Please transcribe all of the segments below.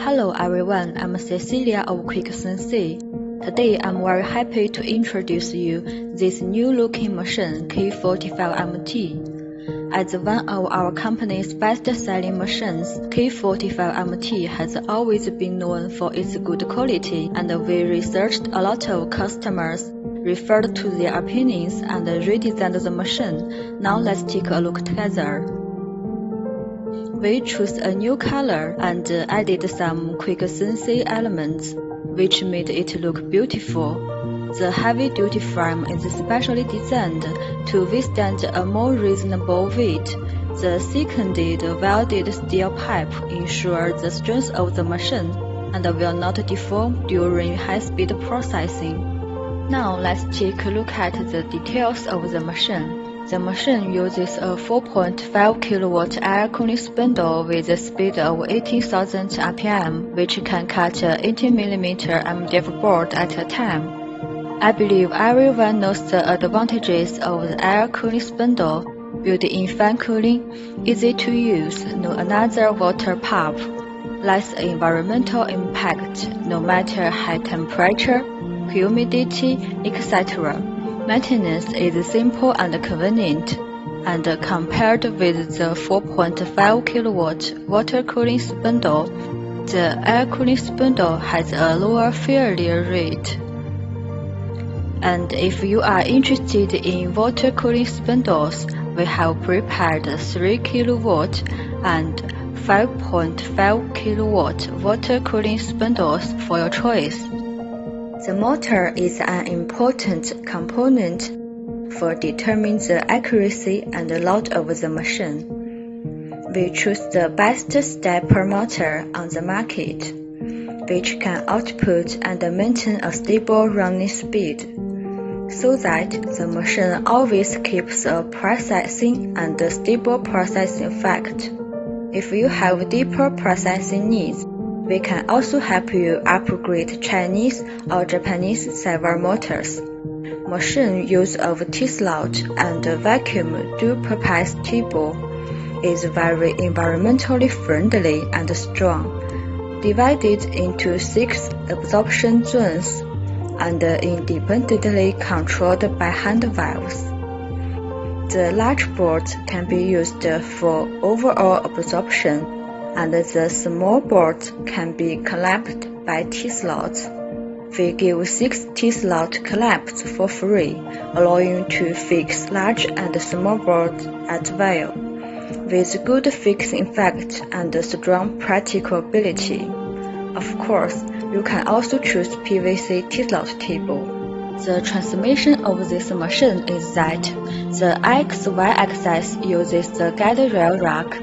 Hello everyone, I'm Cecilia of QuickSense. Today I'm very happy to introduce you this new looking machine K45MT. As one of our company's best-selling machines, K45MT has always been known for its good quality, and we researched a lot of customers, referred to their opinions, and redesigned the machine. Now let's take a look together. We chose a new color and added some QuickSense elements, which made it look beautiful. The heavy-duty frame is specially designed to withstand a more reasonable weight. The seconded welded steel pipe ensures the strength of the machine and will not deform during high-speed processing. Now let's take a look at the details of the machine. The machine uses a 4.5 kW air cooling spindle with a speed of 18,000 RPM, which can cut a 18mm MDF board at a time. I believe everyone knows the advantages of the air cooling spindle: built-in fan cooling, easy to use, no another water pump, less environmental impact, no matter high temperature, humidity, etc. Maintenance is simple and convenient, and compared with the 4.5 kW water cooling spindle, the air cooling spindle has a lower failure rate. And if you are interested in water cooling spindles, we have prepared 3 kW and 5.5 kW water cooling spindles for your choice. The motor is an important component for determining the accuracy and load of the machine. We choose the best stepper motor on the market, which can output and maintain a stable running speed, so that the machine always keeps a processing and stable processing fact. If you have deeper processing needs, we can also help you upgrade Chinese or Japanese servo motors. Machine use of T-slot and vacuum dual-purpose table is very environmentally friendly and strong, divided into 6 absorption zones and independently controlled by hand valves. The large board can be used for overall absorption, and the small board can be clamped by T-slots. We give 6 T-slot clamps for free, allowing you to fix large and small boards at will, with good fixing effect and strong practicability. Of course, you can also choose PVC T-slot table. The transmission of this machine is that the XY axis uses the guide rail rack,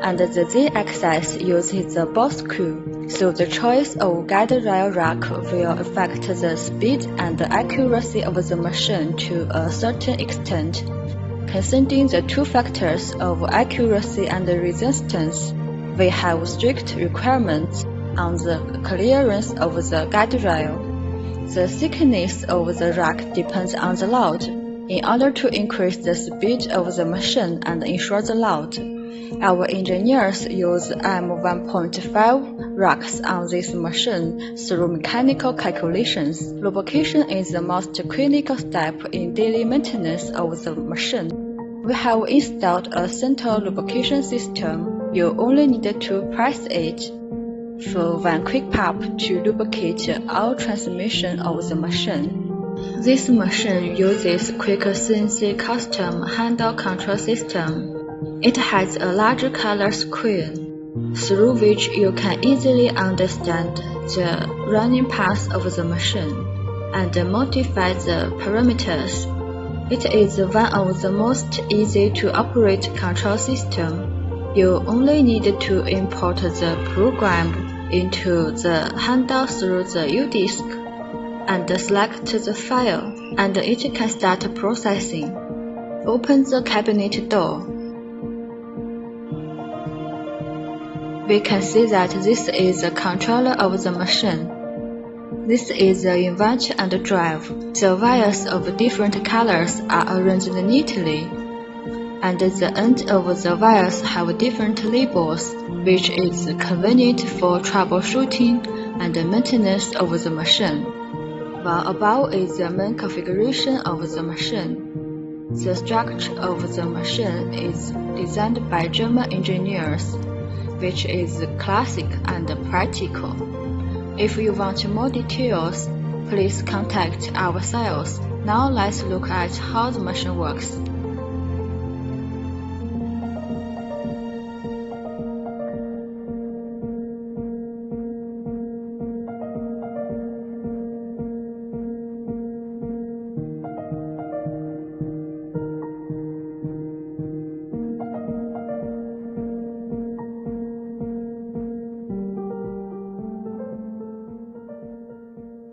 and the Z-axis uses the boss screw, so the choice of guide rail rack will affect the speed and accuracy of the machine to a certain extent. Considering the two factors of accuracy and resistance, we have strict requirements on the clearance of the guide rail. The thickness of the rack depends on the load. In order to increase the speed of the machine and ensure the load, our engineers use M1.5 racks on this machine through mechanical calculations. Lubrication is the most critical step in daily maintenance of the machine. We have installed a central lubrication system. You only need to press it for one quick pump to lubricate all transmission of the machine. This machine uses QuickSense custom handle control system. It has a large color screen, through which you can easily understand the running path of the machine and modify the parameters. It is one of the most easy to operate control systems. You only need to import the program into the handle through the U-disk and select the file, and it can start processing. Open the cabinet door. We can see that this is the controller of the machine. This is the inverter and drive. The wires of different colors are arranged neatly. and the end of the wires have different labels, which is convenient for troubleshooting and maintenance of the machine. While above is the main configuration of the machine. The structure of the machine is designed by German engineers, which is classic and practical. If you want more details, please contact our sales. Now let's look at how the machine works.